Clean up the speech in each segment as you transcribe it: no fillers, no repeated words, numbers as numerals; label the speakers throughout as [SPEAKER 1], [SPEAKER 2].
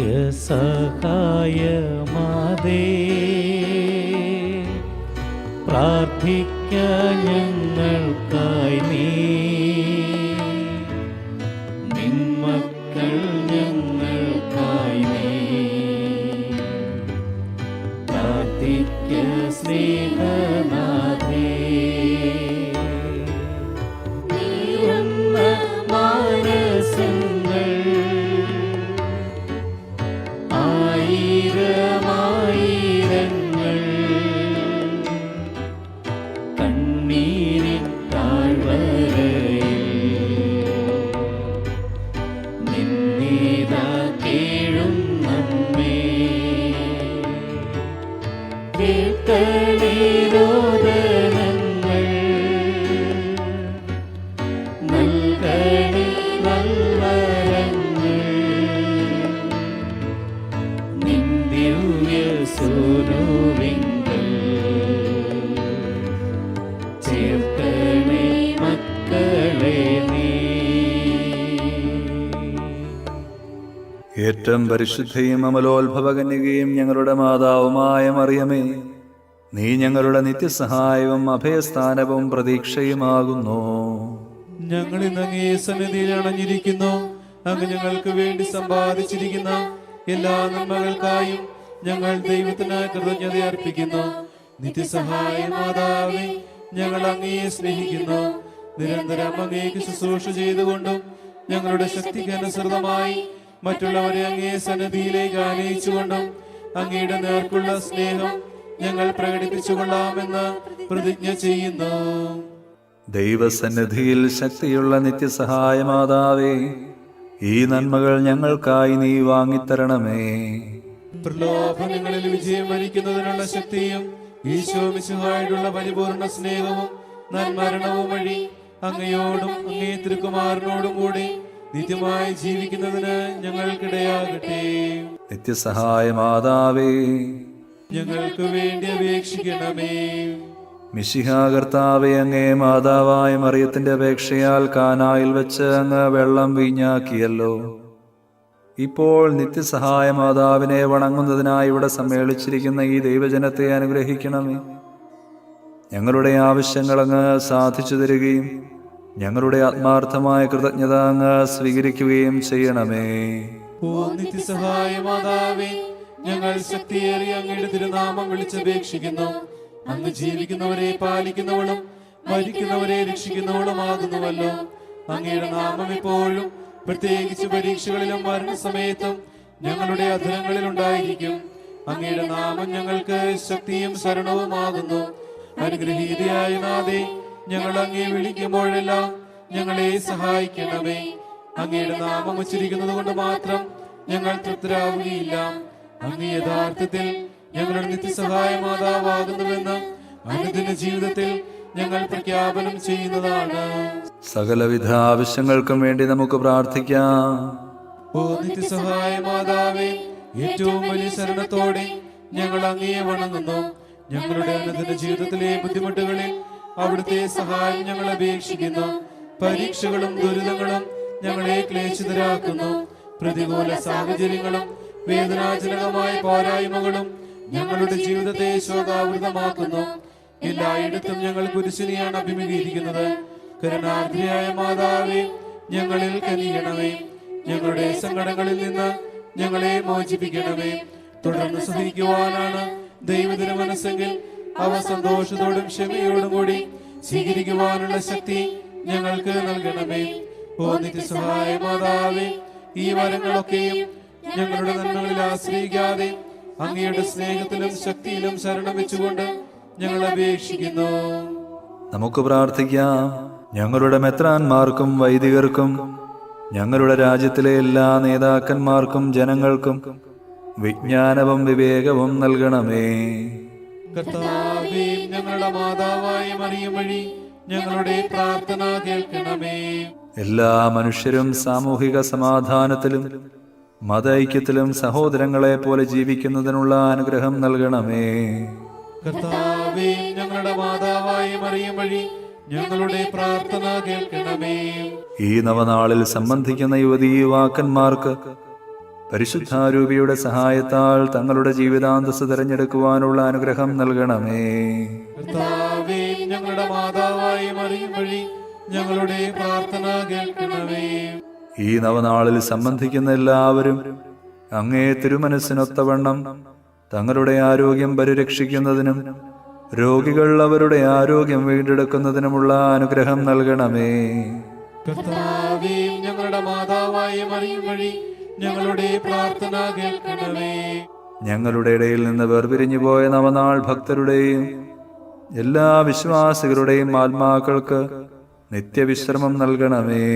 [SPEAKER 1] നിത്യസഹായമാതേ, പ്രാർത്ഥിക്ക ഞങ്ങൾക്കായി നീ. നിന്മക്കൾ ഞങ്ങൾക്കായി നീ പ്രാർത്ഥിക്ക സ്നേഹനാഥേ. നീറുന്ന മാനസങ്ങൾ ആയിരമായിരങ്ങൾ കണ്ണീരിൻ താഴ്വരയിൽ നിന്നീതാ കേഴും നമ്മെ. കേൾക്കണേ രോദനങ്ങൾ, നൽകണേ നൽവരങ്ങൾ, നിൻ ദിവ്യ സൂനുവിങ്കൽ ചേർക്കണേ മക്കളെ നീ.
[SPEAKER 2] ഏറ്റവും പരിശുദ്ധയും അമലോത്ഭവകന്യകയും ഞങ്ങളുടെ മാതാവുമായ മറിയമേ, നീ ഞങ്ങളുടെ നിത്യസഹായവും അഭയസ്ഥാനവും പ്രതീക്ഷയുമാകുന്നു.
[SPEAKER 3] ഞങ്ങൾ ഇന്ന് അങ്ങേ സന്നിധിയിൽ അണഞ്ഞിരിക്കുന്നു. അങ്ങ് ഞങ്ങൾക്ക് വേണ്ടി സമ്പാദിച്ചിരിക്കുന്ന എല്ലാ നന്മകൾക്കായും ഞങ്ങൾ ദൈവത്തിന് കൃതജ്ഞത അർപ്പിക്കുന്നു. നിത്യസഹായ മാതാവേ, ഞങ്ങൾ അങ്ങയെ സ്നേഹിക്കുന്നു. നിരന്തരം അങ്ങേക്ക് ശുശ്രൂഷ ചെയ്തുകൊണ്ടും ഞങ്ങളുടെ ശക്തിക്ക് അനുസൃതമായി മറ്റുള്ളവരെ അങ്ങേ സന്നിധിയിലേക്ക് ആനയിച്ചുകൊണ്ടും അങ്ങയുടെ നേർക്കുള്ള സ്നേഹം ഞങ്ങൾ പ്രകടിപ്പിച്ചുകൊള്ളാമെന്ന് പ്രതിജ്ഞ ചെയ്യുന്നു.
[SPEAKER 2] ദൈവസന്നിധിയിൽ ശക്തിയുള്ള നിത്യസഹായ മാതാവേ, ഈ നന്മകൾ ഞങ്ങൾക്കായി നീ വാങ്ങിത്തരണമേ.
[SPEAKER 3] പ്രലോഭനങ്ങളിൽ വിജയം വരിക്കുന്നതിനുള്ള ശക്തിയും ഈശോ മിശിഹായോടുള്ള പരിപൂർണ സ്നേഹവും നന്മരണവും വഴി അങ്ങയോടും അങ്ങേ തിരുക്കുമാരനോടും കൂടി നിത്യമായി ജീവിക്കുന്നതിന് ഞങ്ങൾക്കിടയാകട്ടെ.
[SPEAKER 2] നിത്യസഹായ മാതാവേ,
[SPEAKER 3] ഞങ്ങൾക്ക് വേണ്ടി അപേക്ഷിക്കണമേ.
[SPEAKER 2] മിശിഹാ കർത്താവേ, അങ്ങേ മാതാവായ മറിയത്തിന്റെ അപേക്ഷയാൽ കാനായിൽ വെച്ച് അങ്ങ് വെള്ളം വീഞ്ഞാക്കിയല്ലോ. ഇപ്പോൾ നിത്യസഹായ മാതാവിനെ വണങ്ങുന്നതിനായി ഇവിടെ സമ്മേളിച്ചിരിക്കുന്ന ഈ ദൈവജനത്തെ അനുഗ്രഹിക്കണമേ. ഞങ്ങളുടെ ആവശ്യങ്ങൾ അങ്ങ് സാധിച്ചു തരികയും ഞങ്ങളുടെ ആത്മാർത്ഥമായ കൃതജ്ഞത അങ്ങ് സ്വീകരിക്കുകയും ചെയ്യണമേ.
[SPEAKER 3] ഓ നിത്യസഹായ മാതാവേ, ഞങ്ങൾ ശക്തിയേറിയ അങ്ങയുടെ തിരുനാമം വിളിച്ചപേക്ഷിക്കുന്നു. അങ്ങ് ജീവിക്കുന്നവരെ പാലിക്കുന്നവളും മരിക്കുന്നവരെ രക്ഷിക്കുന്നവളുമാകുന്നുവല്ലോ. അങ്ങയുടെ നാമം എപ്പോഴും, പ്രത്യേകിച്ച് പരീക്ഷകളിലും മരണസമയത്തും ഞങ്ങളുടെ അധരങ്ങളിൽ ഉണ്ടായിരിക്കും. അങ്ങയുടെ നാമം ഞങ്ങൾക്ക് ശക്തിയും ശരണവുമാകുന്നു. അനുഗ്രഹീതയായ നാഥേ, ഞങ്ങൾ അങ്ങയെ വിളിക്കുമ്പോഴെല്ലാം ഞങ്ങളെ സഹായിക്കണമേ. അങ്ങയുടെ നാമം ഉച്ചരിക്കുന്നത് കൊണ്ട് മാത്രം ഞങ്ങൾ തൃപ്തരാവുകയില്ല. അങ്ങ് യഥാർത്ഥത്തിൽ ഞങ്ങളുടെ നിത്യസഹായ മാതാവാകുന്നുവെന്ന് അനുദിന ജീവിതത്തിൽ ഞങ്ങൾ പ്രഖ്യാപനം ചെയ്യുന്നതാണ്.
[SPEAKER 2] സകലവിധ ആവശ്യങ്ങൾക്കും വേണ്ടി നമുക്ക് പ്രാർത്ഥിക്കാം.
[SPEAKER 3] ഓ നിത്യസഹായ മാതാവേ, ഏറ്റവും വലിയ ശരണത്തോടെ ഞങ്ങൾ അങ്ങയെ വണങ്ങുന്നു. ഞങ്ങളുടെ അനുദിന ജീവിതത്തിലെ ബുദ്ധിമുട്ടുകളിൽ അവിടുത്തെ സഹായം ഞങ്ങൾ അപേക്ഷിക്കുന്നു. പരീക്ഷകളും ദുരിതങ്ങളും ഞങ്ങളെ ക്ലേശിതരാക്കുന്നു. പ്രതികൂല സാഹചര്യങ്ങളും വേദനാജനകമായ പോരായ്മകളും ഞങ്ങളുടെ ജീവിതത്തെ ശോകാവൃതമാക്കുന്നു. എല്ലായിടത്തും ഞങ്ങൾ കുരിശിനെയാണ് അഭിമുഖീകരിക്കുന്നത്. കരുണാർദ്രയായ മാതാവേ, ഞങ്ങളിൽ കനിയണമേ. ഞങ്ങളുടെ സങ്കടങ്ങളിൽ നിന്ന് ഞങ്ങളെ മോചിപ്പിക്കണമേ. തുടർന്ന് സഹിക്കുവാനാണ് ദൈവത്തിന് മനസ്സെങ്കിൽ അവ സന്തോഷത്തോടും ക്ഷമയോടും കൂടി സ്വീകരിക്കുവാനുള്ള ശക്തി ഞങ്ങൾക്ക് നൽകണമേ. ഓ നിത്യസഹായ മാതാവേ, ഈ വരങ്ങളൊക്കെയും ഞങ്ങളുടെ നന്മകളിൽ ആശ്രയിക്കാതെ അങ്ങയുടെ സ്നേഹത്തിലും ശക്തിയിലും ശരണം വെച്ചുകൊണ്ട് ഞങ്ങൾ അപേക്ഷിക്കുന്നു.
[SPEAKER 2] നമുക്ക് പ്രാർത്ഥിക്കാം. ഞങ്ങളുടെ മെത്രാന്മാർക്കും വൈദികർക്കും ഞങ്ങളുടെ രാജ്യത്തിലെ എല്ലാ നേതാക്കന്മാർക്കും ജനങ്ങൾക്കും വിജ്ഞാനവും വിവേകവും നൽകണമേ.
[SPEAKER 3] കർത്താവേ, ഞങ്ങളുടെ മാതാവായ മറിയം വഴി ഞങ്ങളുടെ പ്രാർത്ഥന കേൾക്കണമേ.
[SPEAKER 2] എല്ലാ മനുഷ്യരും സാമൂഹിക സമാധാനത്തിലും മത ഐക്യത്തിലും സഹോദരങ്ങളെ പോലെ ജീവിക്കുന്നതിനുള്ള അനുഗ്രഹം നൽകണമേ.
[SPEAKER 3] കർത്താവേ, ഞങ്ങളുടെ മാതാവായ മറിയം വഴി ഞങ്ങളുടെ പ്രാർത്ഥന കേൾക്കണമേ.
[SPEAKER 2] ഈ നവനാളിൽ സംബന്ധിക്കുന്ന യുവതീ യുവാക്കന്മാർക്ക് പരിശുദ്ധാരൂപിയുടെ സഹായത്താൽ തങ്ങളുടെ ജീവിതാന്തസ് തിരഞ്ഞെടുക്കുവാനുള്ള അനുഗ്രഹം നൽകണമേ.
[SPEAKER 3] കർത്താവേ, ഞങ്ങളുടെ മാതാവായ മറിയം വഴി ഞങ്ങളുടെ പ്രാർത്ഥന കേൾക്കണമേ.
[SPEAKER 2] ഈ നവനാളിൽ സംബന്ധിക്കുന്ന എല്ലാവരും അങ്ങേ തിരുമനസ്സിനൊത്തവണ്ണം തങ്ങളുടെ ആരോഗ്യം പരിരക്ഷിക്കുന്നതിനും രോഗികൾ അവരുടെ ആരോഗ്യം വീണ്ടെടുക്കുന്നതിനുമുള്ള അനുഗ്രഹം നൽകണമേ.
[SPEAKER 3] കർത്താവേ, ഞങ്ങളുടെ മാതാവായ മറിയം വഴി ഞങ്ങളുടെ പ്രാർത്ഥന കേൾക്കണമേ.
[SPEAKER 2] ഞങ്ങളുടെ ഇടയിൽ നിന്ന് വേർപിരിഞ്ഞു പോയ നവനാൾ ഭക്തരുടെയും എല്ലാ വിശ്വാസികളുടെയും ആത്മാക്കൾക്ക് നിത്യവിശ്രമം നൽകണമേ.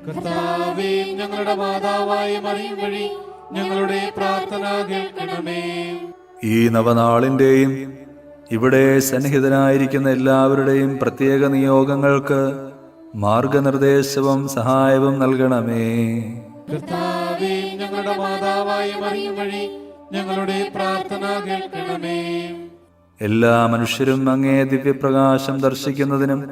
[SPEAKER 3] കർത്താവേ, ഞങ്ങളുടെ മാതാവായ മറിയം വഴി ഞങ്ങളുടെ പ്രാർത്ഥന കേൾക്കണമേ.
[SPEAKER 2] ഈ നവനാളിന്റെയും ഇവിടെ സന്നിഹിതനായിരിക്കുന്ന എല്ലാവരുടെയും പ്രത്യേക നിയോഗങ്ങൾക്ക് മാർഗനിർദ്ദേശവും സഹായവും നൽകണമേ.
[SPEAKER 3] കർത്താവേ, ഞങ്ങളുടെ മാതാവായ മറിയം വഴി ഞങ്ങളുടെ പ്രാർത്ഥന കേൾക്കണമേ.
[SPEAKER 2] എല്ലാ മനുഷ്യരും അങ്ങേ ദിവ്യപ്രകാശം ദർശിക്കുന്നതിനും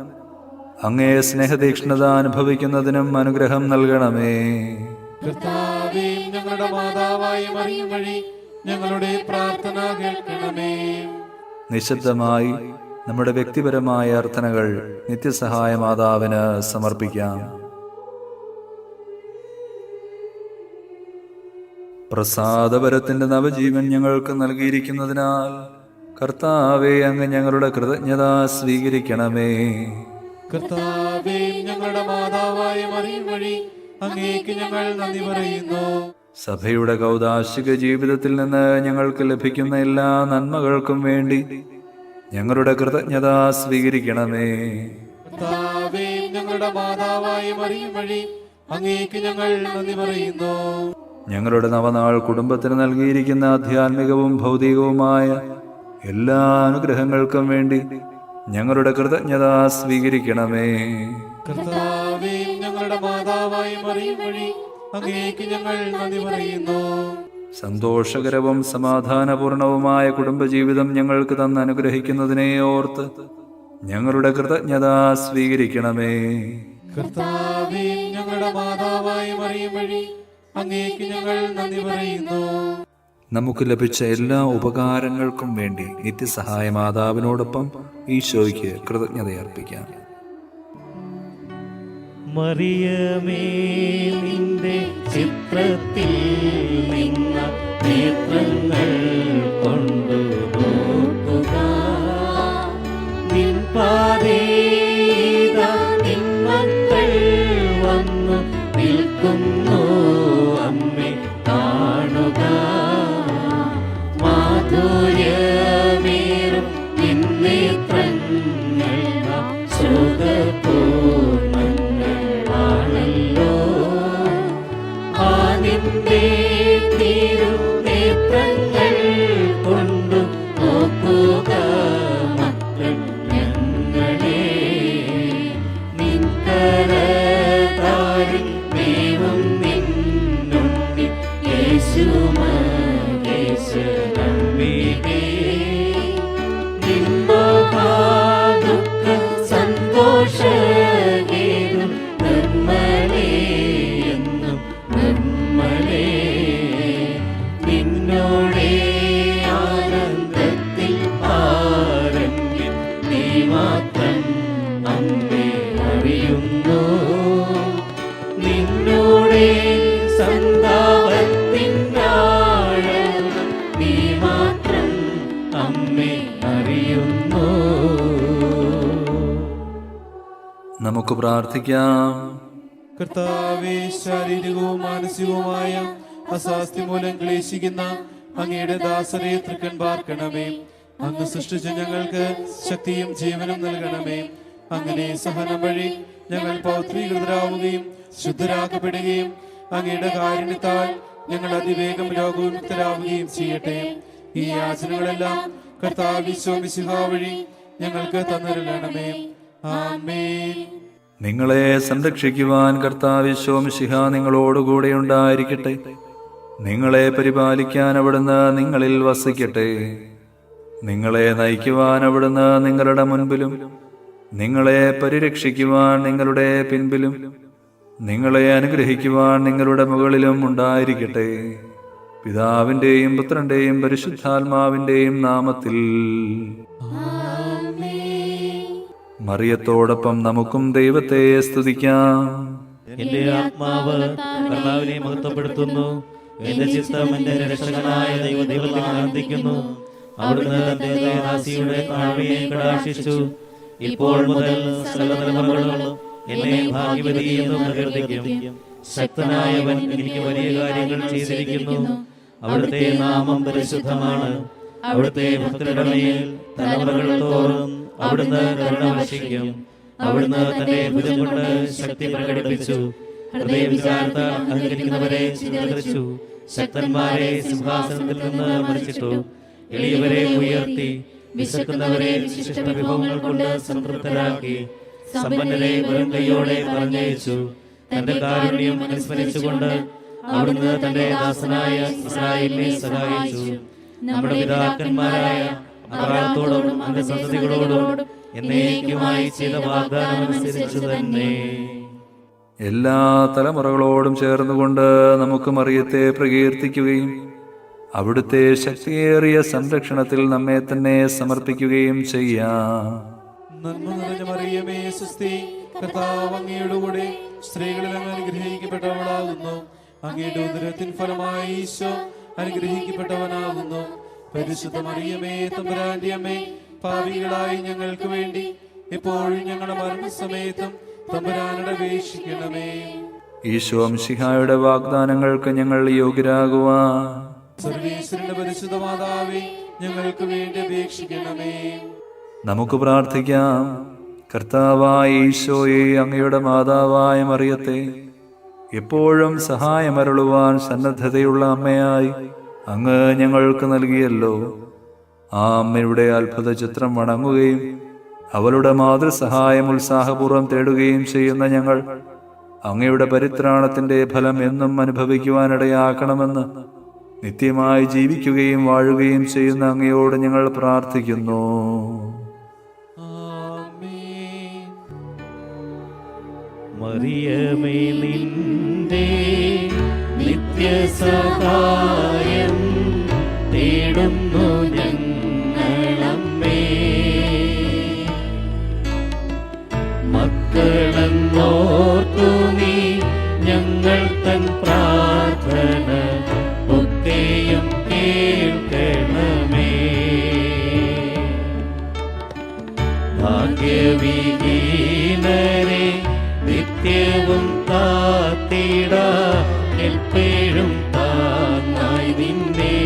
[SPEAKER 2] അങ്ങേ സ്നേഹതീക്ഷ്ണത അനുഭവിക്കുന്നതിനും അനുഗ്രഹം നൽകണമേ.
[SPEAKER 3] കർത്താവേ, ഞങ്ങളുടെ മാതാവായ മറിയം വഴി ഞങ്ങളുടെ പ്രാർത്ഥന കേൾക്കണമേ.
[SPEAKER 2] നിശബ്ദമായി നമ്മുടെ വ്യക്തിപരമായ അർത്ഥനകൾ നിത്യസഹായ മാതാവിന് സമർപ്പിക്കാം. പ്രസാദപരത്തിന്റെ നവജീവൻ ഞങ്ങൾക്ക് നൽകിയിരിക്കുന്നതിനാൽ കർത്താവേ, അങ്ങ് ഞങ്ങളുടെ കൃതജ്ഞത സ്വീകരിക്കണമേ.
[SPEAKER 3] കർത്താവേ, ഞങ്ങളുടെ മാതാവായ മറിയം വഴി അങ്ങേക്ക് ഞങ്ങൾ നന്ദി പറയുന്നു.
[SPEAKER 2] സഭയുടെ കൗദാശിക ജീവിതത്തിൽ നിന്ന് ഞങ്ങൾക്ക് ലഭിക്കുന്ന എല്ലാ നന്മകൾക്കും വേണ്ടി ഞങ്ങളുടെ കൃതജ്ഞത സ്വീകരിക്കണമേ.
[SPEAKER 3] കർത്താവേ, ഞങ്ങളുടെ മാതാവായ മറിയം വഴി അങ്ങേക്ക് ഞങ്ങൾ നന്ദി പറയുന്നു.
[SPEAKER 2] ഞങ്ങളുടെ നവനാൾ കുടുംബത്തിന് നൽകിയിരിക്കുന്ന ആധ്യാത്മികവും ഭൗതികവുമായ എല്ലാ അനുഗ്രഹങ്ങൾക്കും വേണ്ടി ഞങ്ങളുടെ കൃതജ്ഞത സ്വീകരിക്കണമേ.
[SPEAKER 3] കർത്താവേ, ഞങ്ങളുടെ മാതാവായ മറിയം വഴി അങ്ങേക്ക് ഞങ്ങൾ നന്ദി പറയുന്നു.
[SPEAKER 2] സന്തോഷകരവും സമാധാനപൂർണവുമായ കുടുംബജീവിതം ഞങ്ങൾക്ക് തന്ന് അനുഗ്രഹിക്കുന്നതിനെ ഓർത്ത് ഞങ്ങളുടെ കൃതജ്ഞത സ്വീകരിക്കണമേ.
[SPEAKER 3] കർത്താവേ, ഞങ്ങളുടെ മാതാവായ മറിയം വഴി അങ്ങേക്ക് ഞങ്ങൾ നന്ദി പറയുന്നു.
[SPEAKER 2] നമുക്ക് ലഭിച്ച എല്ലാ ഉപകാരങ്ങൾക്കും വേണ്ടി നിത്യസഹായ മാതാവിനോടൊപ്പം ഈശോയ്ക്ക് കൃതജ്ഞതയർപ്പിക്കാം.
[SPEAKER 1] മറിയമേ, നിന്റെ ചിത്രത്തിൽ നിന്ന നേത്രങ്ങൾ കൊണ്ടു നോക്കുക. നിൻ പാതേതാ നിൻ മക്കൾ വന്നു നിൽക്കുന്നു. അമ്മേ, കാണുക. മാധുര്യമേറും നിൻ നേത്രങ്ങൾ സുഖപൂർണ്ണങ്ങളാണല്ലോ. ആ നിന്റെ തിരുനേത്രങ്ങൾ കൊണ്ടു നോക്കുക മക്കൾ ഞങ്ങളെ. നിൻ കരതാരിൽ ദൈവം നിന്നുണ്ണി യേശു മഹേശ്വരംബികേ. നിൻ മഹാദുഃഖ സന്തോഷഹേതു നിർമ്മലേ എന്നും നിർമ്മലേ. നിന്നോടെ ആനന്ദത്തിൽ ആരംഭ്യം നീ മാത്രം അമ്മേ അറിയുന്നു. നിന്നോടെ സന്താപത്തിനാഴം നീ മാത്രം അമ്മേ അറിയുന്നു.
[SPEAKER 2] നമുക്ക് പ്രാർത്ഥിക്കാം.
[SPEAKER 3] കർത്താവേ, ശാരീരികവും മാനസികവുമായ അസ്വാസ്ഥ്യം മൂലം ക്ലേശിക്കുന്ന അങ്ങയുടെ ദാസരെ തൃക്കൺ പാർക്കണമേ. അങ്ങ് സൃഷ്ടിച്ച ഞങ്ങൾക്ക് ശക്തിയും ജീവനും നൽകണമേ. അങ്ങനെ സഹനം വഴി ഞങ്ങൾ പൗത്രീകൃതരാവുകയും ശുദ്ധരാക്കപ്പെടുകയും അങ്ങയുടെ കാരുണ്യത്താൽ ഞങ്ങൾ അതിവേഗം രോഗവിമുക്തരാവുകയും ചെയ്യട്ടെ. ഈ യാചനകളെല്ലാം കർത്താവ് ഈശോ വഴി ഞങ്ങൾക്ക് തന്നിരളണമേ. ആമേൻ.
[SPEAKER 2] നിങ്ങളെ സംരക്ഷിക്കുവാൻ കർത്താവ് യേശു മിശിഹ നിങ്ങളോടുകൂടെ ഉണ്ടായിരിക്കട്ടെ. നിങ്ങളെ പരിപാലിക്കാൻ അവിടുന്ന് നിങ്ങളിൽ വസിക്കട്ടെ. നിങ്ങളെ നയിക്കുവാൻ അവിടുന്ന് നിങ്ങളുടെ മുൻപിലും നിങ്ങളെ പരിരക്ഷിക്കുവാൻ നിങ്ങളുടെ പിൻപിലും നിങ്ങളെ അനുഗ്രഹിക്കുവാൻ നിങ്ങളുടെ മുകളിലും ഉണ്ടായിരിക്കട്ടെ. പിതാവിൻ്റെയും പുത്രൻ്റെയും പരിശുദ്ധാത്മാവിൻ്റെയും നാമത്തിൽ. മറിയത്തോടൊപ്പം നമുക്കും ദൈവത്തെ സ്തുതിക്കാം.
[SPEAKER 1] എന്റെ ആത്മാവ് കർത്താവിനെ മഹത്വപ്പെടുത്തുന്നു. എന്റെ ചിത്തം എന്റെ രക്ഷകനായ ദൈവത്തിൽ ആനന്ദിക്കുന്നു. അവിടുന്ന് തന്റെ ദാസിയുടെ താഴ്മയെ കടാക്ഷിച്ചു. ഇപ്പോൾ മുതൽ സകല തലമുറകളും എന്നെ ഭാഗ്യവതി എന്ന് പ്രകീർത്തിക്കും. ശക്തനായവൻ എനിക്ക് വലിയ കാര്യങ്ങൾ ചെയ്തിരിക്കുന്നു. അവിടുത്തെ നാമം പരിശുദ്ധമാണ്. അവിടുത്തെ ഭക്തരുടെ മേൽ തലമുറകൾ തോറും അവിടുന്ന് കരുണ വർഷിക്കും. അവിടുന്ന് തന്റെ ഭുജം കൊണ്ട് ശക്തി പ്രകടിപ്പിച്ചു. ഹൃദയവിചാരത്താൽ അഹങ്കരിക്കുന്നവരെ ചിതറിച്ചു. ശക്തന്മാരെ സിംഹാസനത്തിൽ നിന്ന് മറിച്ചിട്ടു. എളിയവരെ ഉയർത്തി വിശക്കുന്നവരെ വിശിഷ്ട വിഭവങ്ങൾ കൊണ്ട് സംതൃപ്തരാക്കി. സമ്പന്നരെ വെറും കൈയോടെ പറഞ്ഞയച്ചു. തന്റെ കാരുണ്യം അനുസ്മരിച്ചുകൊണ്ട് അവിടുന്ന് തന്റെ ദാസനായ ഇസ്രായേലിനെ സഹായിച്ചു. നമ്മുടെ പിതാക്കന്മാരായ അബ്രാഹത്തോടും അവന്റെ സന്തതികളോടും എന്നേക്കുമായി ചെയ്ത വാഗ്ദാനം അനുസരിച്ചു തന്നെ.
[SPEAKER 2] എല്ലാ തലമുറകളോടും ചേർന്നുകൊണ്ട് നമുക്ക് മറിയത്തെ പ്രകീർത്തിക്കുകയും അവിടുത്തെ ശക്തിയേറിയ സംരക്ഷണത്തിൽ നമ്മെ തന്നെ സമർപ്പിക്കുകയും ചെയ്യാം.
[SPEAKER 3] നന്മ നിറഞ്ഞ മറിയമേ സ്വസ്തി, കർത്താവ് അങ്ങയുടെ കൂടെ സ്ത്രീകളിൽ അങ്ങ് അനുഗ്രഹിക്കപ്പെട്ടവളാകുന്നു. അങ്ങയുടെ ഉദരത്തിൻ ഫലമായി ഈശോ അനുഗ്രഹിക്കപ്പെട്ടവനാകുന്നു. പരിശുദ്ധ മറിയമേ തമ്പുരാന്റെ അമ്മേ, പാപികളായി ഞങ്ങൾക്ക് വേണ്ടി എപ്പോഴും ഞങ്ങളുടെ മരണസമയത്തും തമ്പുരാനോട് അപേക്ഷിക്കണമേ.
[SPEAKER 2] ഈശോ മിശിഹായുടെ വാഗ്ദാനങ്ങൾക്ക് ഞങ്ങൾ യോഗ്യരാകുവാൻ
[SPEAKER 3] സർവേശ്വരന്റെ പരിശുദ്ധ മാതാവേ, ഞങ്ങൾക്ക് വേണ്ടി അപേക്ഷിക്കണമേ.
[SPEAKER 2] നമുക്ക് പ്രാർത്ഥിക്കാം. കർത്താവായ ഈശോയെ, അങ്ങയുടെ മാതാവായ മറിയത്തെ എപ്പോഴും സഹായമരുളുവാൻ സന്നദ്ധതയുള്ള അമ്മയായി അങ്ങ് ഞങ്ങൾക്ക് നൽകിയല്ലോ. ആ അമ്മയുടെ അത്ഭുത ചിത്രം വണങ്ങുകയും അവളുടെ മാതൃസഹായം ഉത്സാഹപൂർവ്വം തേടുകയും ചെയ്യുന്ന ഞങ്ങൾ അങ്ങയുടെ പരിത്രാണത്തിന്റെ ഫലം എന്നും അനുഭവിക്കുവാനിടയാക്കണമെന്ന് നിത്യമായി ജീവിക്കുകയും വാഴുകയും ചെയ്യുന്ന അങ്ങയോട് ഞങ്ങൾ പ്രാർത്ഥിക്കുന്നു.
[SPEAKER 1] മറിയമേ, നിന്റെ നിത്യസഹായം തേടുന്നു ഞങ്ങളമ്മേ. മക്കളെന്നോർത്തു നീ ഞങ്ങൾ തൻ പ്രാർത്ഥന ഒക്കെയും കേൾക്കണമേ. ഭാഗ്യവിഹീനരെ നിത്യവും കാത്തിട എപ്പോഴും താങ്ങായി നിന്നെ.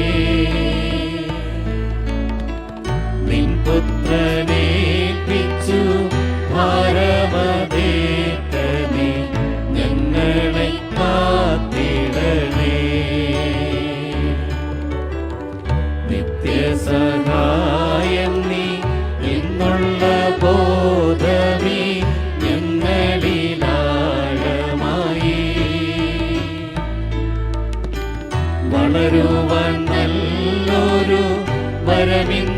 [SPEAKER 1] നിൻ പുത്രനേൽപ്പിച്ചു ഭാരമതേറ്റനെ ഞങ്ങളെ കാത്തിടണേ. നിത്യസഹായം നീ എന്നുള്ള ബോധമേ ഞങ്ങളിലാഴമായി വളരുവാൻ നല്ലൊരു വരമിൻ